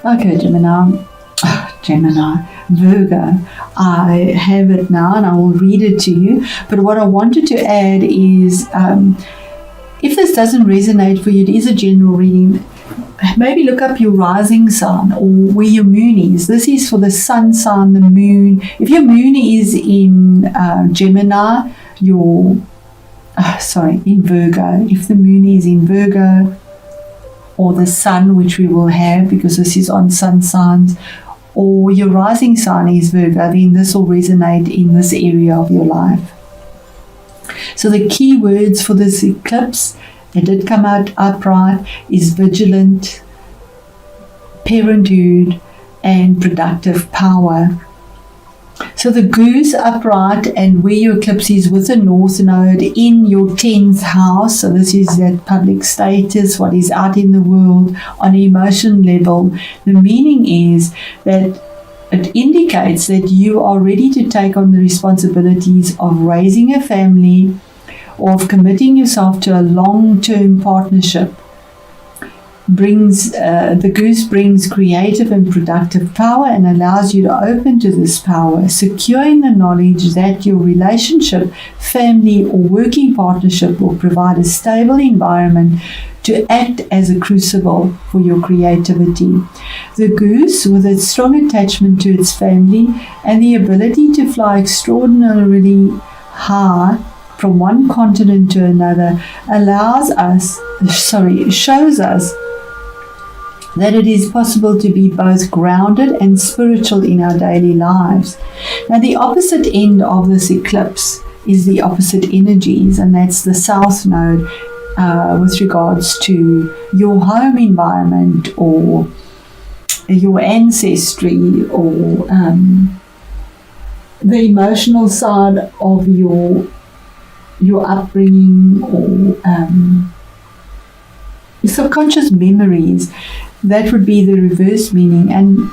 Okay, Virgo. I have it now and I will read it to you. But what I wanted to add is, if this doesn't resonate for you, it is a general reading. Maybe look up your rising sign or where your moon is. This is for the sun sign, the moon. If your moon is in Gemini, in Virgo. If the moon is in Virgo, or the sun, which we will have because this is on sun signs, or your rising sign is Virgo, then this will resonate in this area of your life. So the key words for this eclipse, it did come out upright, is vigilant, parenthood, and productive power. So the goose upright, and where your eclipse is with the north node in your 10th house, so this is that public status, what is out in the world on an emotion level. The meaning is that it indicates that you are ready to take on the responsibilities of raising a family or of committing yourself to a long-term partnership. The goose brings creative and productive power and allows you to open to this power, securing the knowledge that your relationship, family, or working partnership will provide a stable environment to act as a crucible for your creativity. The goose, with its strong attachment to its family and the ability to fly extraordinarily high from one continent to another, shows us that it is possible to be both grounded and spiritual in our daily lives. Now, the opposite end of this eclipse is the opposite energies, and that's the south node with regards to your home environment or your ancestry or the emotional side of your upbringing or subconscious memories. That would be the reverse meaning. And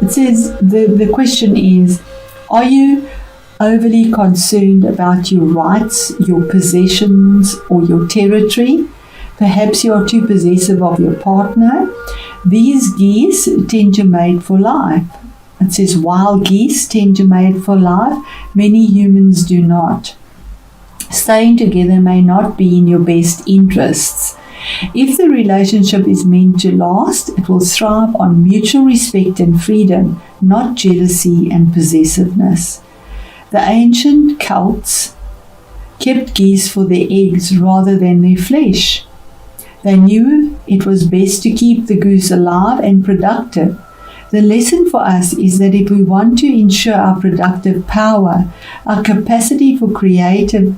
it says the question is, are you overly concerned about your rights, your possessions, or your territory? Perhaps you are too possessive of your partner. These geese tend to mate for life. It says wild geese tend to mate for life. Many humans do not. Staying together may not be in your best interests. If the relationship is meant to last, it will thrive on mutual respect and freedom, not jealousy and possessiveness. The ancient Celts kept geese for their eggs rather than their flesh. They knew it was best to keep the goose alive and productive. The lesson for us is that if we want to ensure our productive power, our capacity for creativity,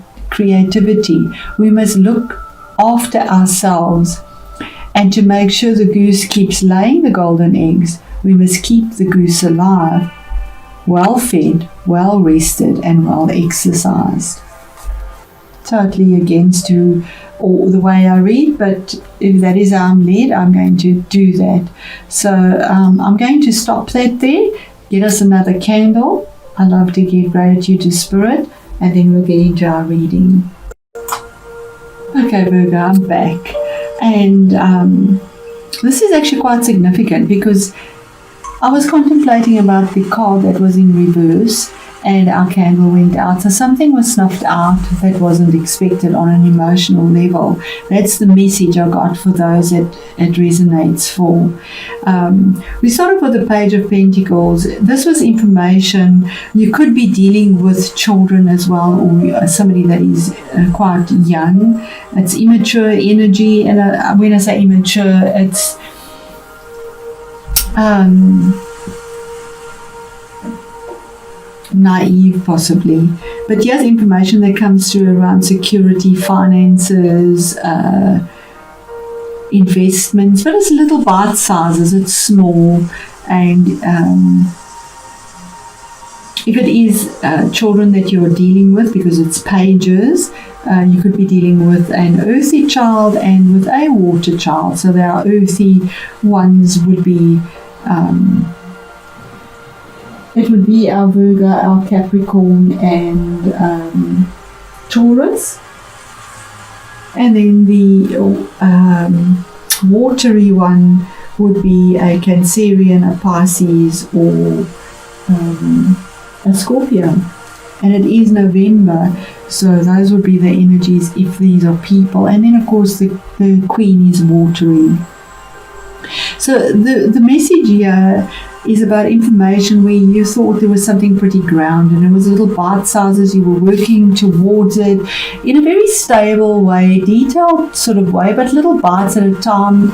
we must look after ourselves. And to make sure the goose keeps laying the golden eggs, we must keep the goose alive, well fed, well rested, and well exercised. Totally against the way I read, but if that is how I'm led, I'm going to do that. So I'm going to stop that there, get us another candle. I love to give gratitude to Spirit, and then we'll get into our reading. Okay, Virgo, I'm back. And this is actually quite significant because I was contemplating about the card that was in reverse and our candle went out. So something was snuffed out that wasn't expected on an emotional level. That's the message I got for those that it resonates for. We started with the Page of Pentacles. This was information. You could be dealing with children as well, or somebody that is quite young. It's immature energy, and when I say immature, it's naive possibly, but here's information that comes through around security, finances, investments, but it's little bite sizes, it's small, and if it is children that you're dealing with, because it's pages, you could be dealing with an earthy child and with a water child. So there are earthy ones would be it would be our Virgo, our Capricorn, and Taurus. And then the watery one would be a Cancerian, a Pisces, or a Scorpio. And it is November, so those would be the energies if these are people. And then, of course, the Queen is watery. So the message here is about information where you thought there was something pretty grounded, and it was little bite sizes. You were working towards it in a very stable way, detailed sort of way, but little bites at a time.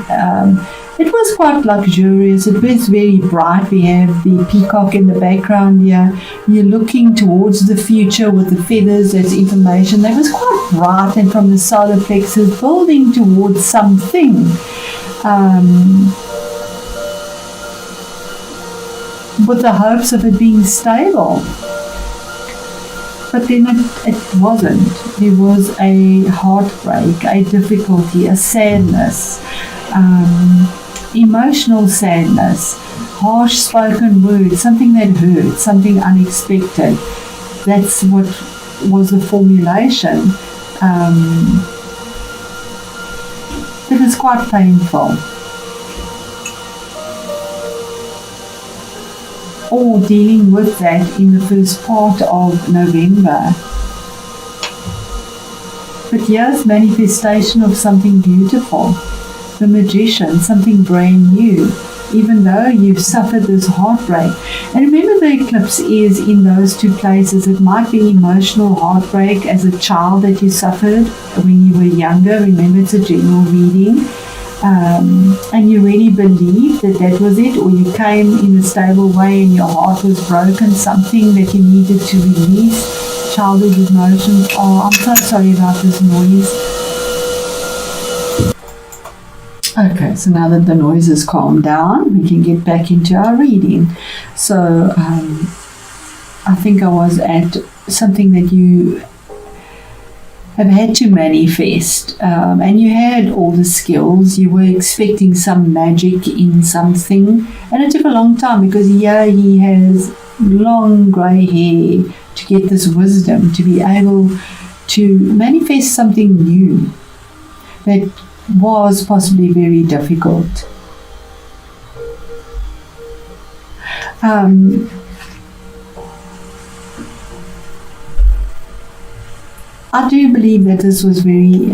It was quite luxurious. It was very bright. We have the peacock in the background here. You're looking towards the future with the feathers. That's information that was quite bright, and from the solar plexus building towards something. With the hopes of it being stable. But then it wasn't. There was a heartbreak, a difficulty, a sadness, emotional sadness, harsh spoken words, something that hurt, something unexpected. That's what was the formulation. It was quite painful. Or dealing with that in the first part of November. But here's manifestation of something beautiful. The Magician, something brand new, even though you've suffered this heartbreak. And remember, the eclipse is in those two places. It might be emotional heartbreak as a child that you suffered when you were younger. Remember, it's a general reading. And you really believed that was it, or you came in a stable way and your heart was broken, something that you needed to release, childhood emotions. Oh, I'm so sorry about this noise. Okay, so now that the noise has calmed down, we can get back into our reading. So I think I was at something that you have had to manifest, and you had all the skills. You were expecting some magic in something, and it took a long time, because here he has long grey hair to get this wisdom, to be able to manifest something new that was possibly very difficult. I do believe that this was very,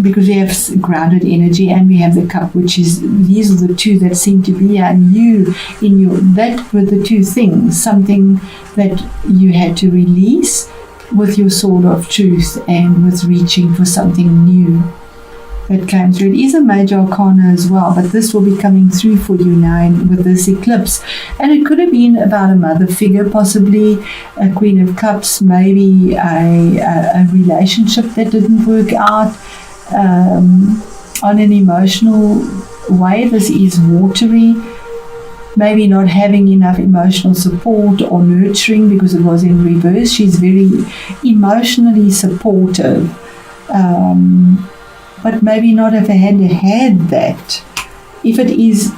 because we have grounded energy and we have the cup, which is, these are the two that seem to be, and you, in your, that were the two things, something that you had to release with your sword of truth and with reaching for something new that came through. It is a major arcana as well, but this will be coming through for you now with this eclipse. And it could have been about a mother figure, possibly a Queen of Cups, maybe a relationship that didn't work out on an emotional way. This is watery. Maybe not having enough emotional support or nurturing, because it was in reverse. She's very emotionally supportive. But maybe not have had that. If it is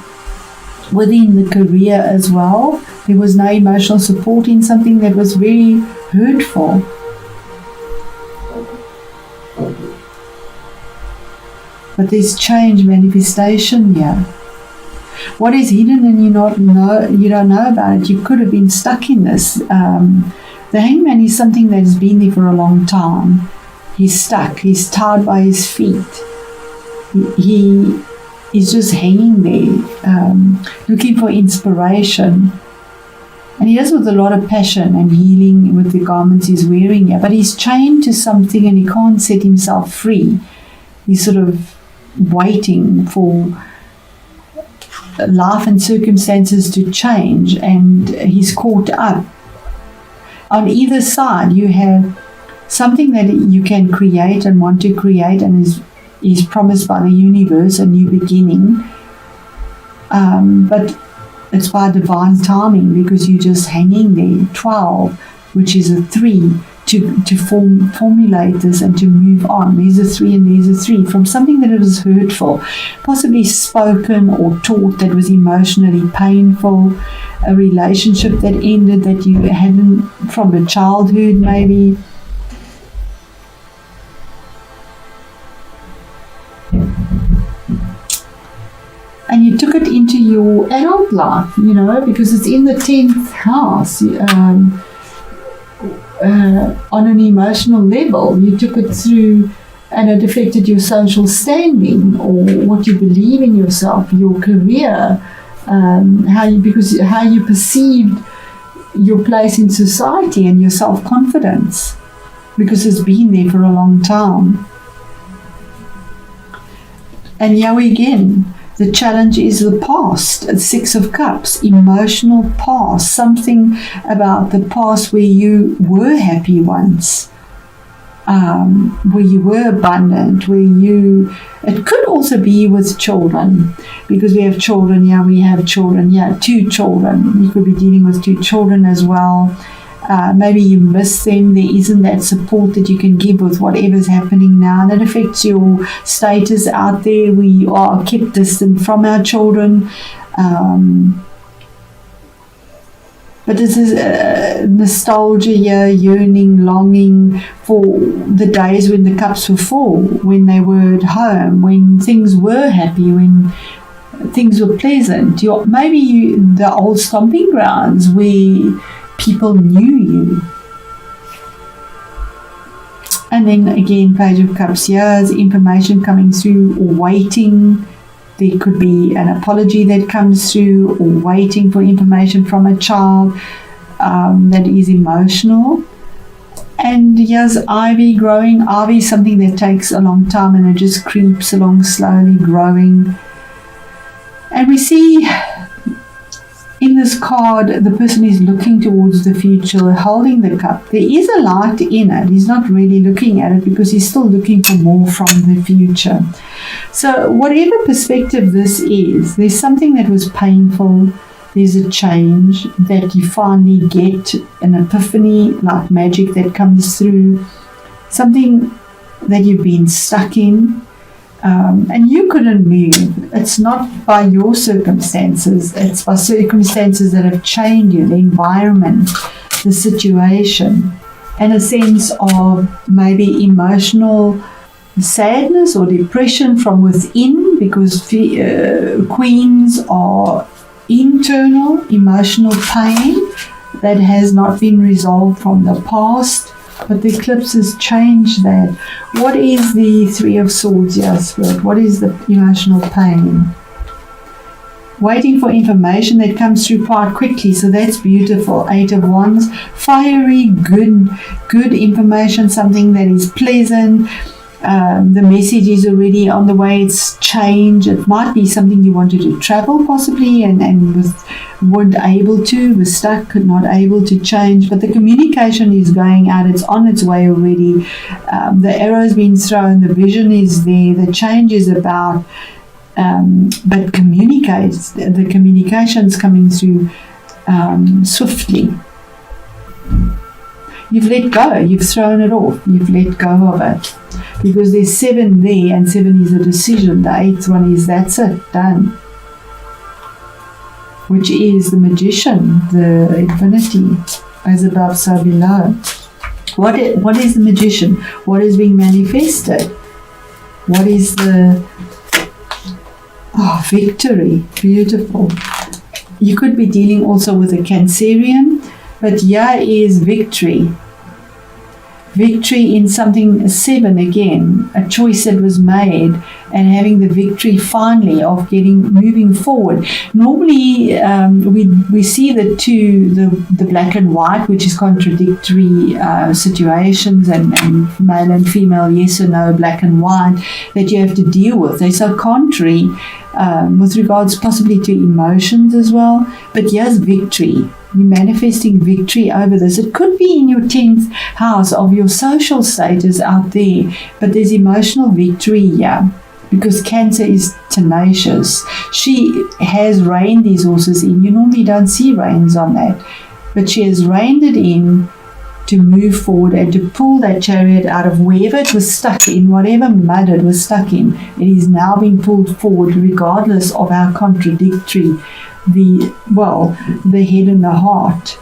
within the career as well, there was no emotional support in something that was very hurtful. But there's change, manifestation here. What is hidden and you don't know about it, you could have been stuck in this. The Hangman is something that has been there for a long time. He's stuck. He's tied by his feet. He is just hanging there, looking for inspiration. And he does with a lot of passion and healing with the garments he's wearing here. But he's chained to something and he can't set himself free. He's sort of waiting for life and circumstances to change, and he's caught up. On either side, you have something that you can create and want to create, and is promised by the universe, a new beginning. But it's by divine timing, because you're just hanging there. 12, which is a 3, to formulate this and to move on. There's a 3 and there's a 3 from something that was hurtful, possibly spoken or taught, that was emotionally painful, a relationship that ended that you hadn't from a childhood maybe. And you took it your adult life, because it's in the 10th house. On an emotional level, you took it through, and it affected your social standing, or what you believe in yourself, your career, how you perceived your place in society and your self-confidence, because it's been there for a long time. And here again, the challenge is the past, 6 of Cups, emotional past, something about the past where you were happy once, where you were abundant, it could also be with children, because we have children, 2 children. You could be dealing with 2 children as well. Maybe you miss them. There isn't that support that you can give with whatever's happening now. That affects your status out there. We are kept distant from our children. But this is nostalgia here, yearning, longing for the days when the cups were full, when they were at home, when things were happy, when things were pleasant. The old stomping grounds where people knew you. And then again, Page of Cups, here's information coming through, or waiting. There could be an apology that comes through, or waiting for information from a child that is emotional. And here's ivy growing. Ivy is something that takes a long time, and it just creeps along slowly, growing. And we see in this card, the person is looking towards the future, holding the cup. There is a light in it. He's not really looking at it because he's still looking for more from the future. So whatever perspective this is, there's something that was painful. There's a change that you finally get, an epiphany, like magic that comes through. Something that you've been stuck in. And you couldn't move. It's not by your circumstances, it's by circumstances that have changed you, the environment, the situation, and a sense of maybe emotional sadness or depression from within, because queens are internal emotional pain that has not been resolved from the past. But the eclipse has changed that. What is the 3 of Swords here, Spirit? What is the emotional pain? Waiting for information that comes through quite quickly, so that's beautiful. 8 of Wands, fiery, good information, something that is pleasant. The message is already on the way. It's change. It might be something you wanted to travel possibly and weren't able to, was stuck, not able to change. But the communication is going out. It's on its way already. The arrow's been thrown. The vision is there. The change is about, but the communication's coming through swiftly. You've let go. You've thrown it off. You've let go of it. Because there's 7 there, and 7 is a decision. The 8th one is, that's it, done. Which is the Magician, the infinity, as above, so below. What is the Magician? What is being manifested? What is the victory? Beautiful. You could be dealing also with a Cancerian, but here is victory. Victory in something, 7 again, a choice that was made, and having the victory finally of moving forward. Normally we see the black and white, which is contradictory situations and male and female, yes or no, black and white, that you have to deal with. They're so contrary with regards possibly to emotions as well. But here's victory. You're manifesting victory over this. It could be in your 10th house of your social status out there, but there's emotional victory here because Cancer is tenacious. She has reined these horses in. You normally don't see reins on that, but she has reined it in to move forward and to pull that chariot out of wherever it was stuck in, whatever mud it was stuck in. It is now being pulled forward regardless of how contradictory the head and the heart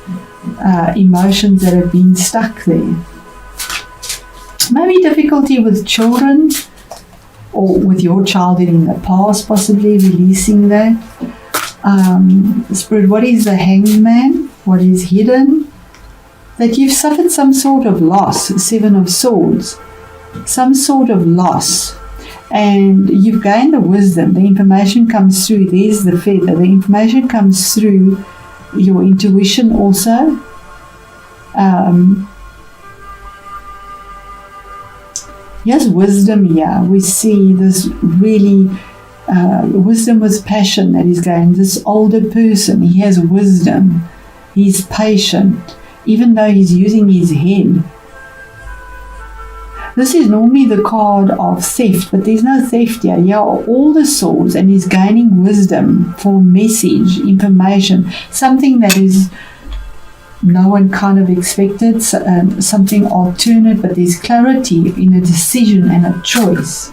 emotions that have been stuck there. Maybe difficulty with children or with your child in the past, possibly releasing that. Spirit, what is the Hangman? What is hidden? That you've suffered some sort of loss, 7 of Swords, some sort of loss. And you've gained the wisdom. The information comes through. There's the feather. The information comes through your intuition also. Yes, wisdom here. We see this really wisdom with passion that is going. This older person, he has wisdom. He's patient, even though he's using his head. This is normally the card of theft, but there's no theft here. Here are all the swords, and he's gaining wisdom for message, information, something that is no one kind of expected, something alternate, but there's clarity in a decision and a choice.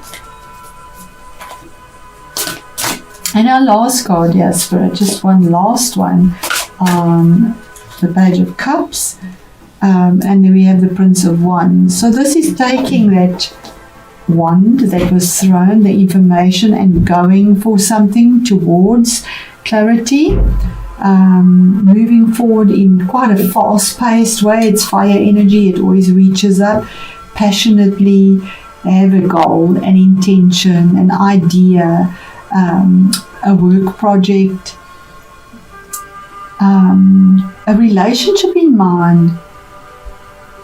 And our last card here, Spirit, just one last one, the Page of Cups. And then we have the Prince of Wands. So this is taking that wand that was thrown, the information, and going for something towards clarity, moving forward in quite a fast-paced way. It's fire energy. It always reaches up passionately. They have a goal, an intention, an idea, a work project, a relationship in mind.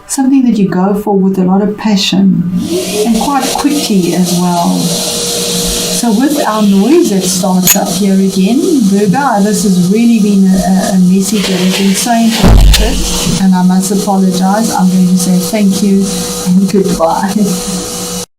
Something that you go for with a lot of passion and quite quickly as well. So with our noise that starts up here again, Virgo, this has really been a message that has been so interrupted, and I must apologize. I'm going to say thank you and goodbye.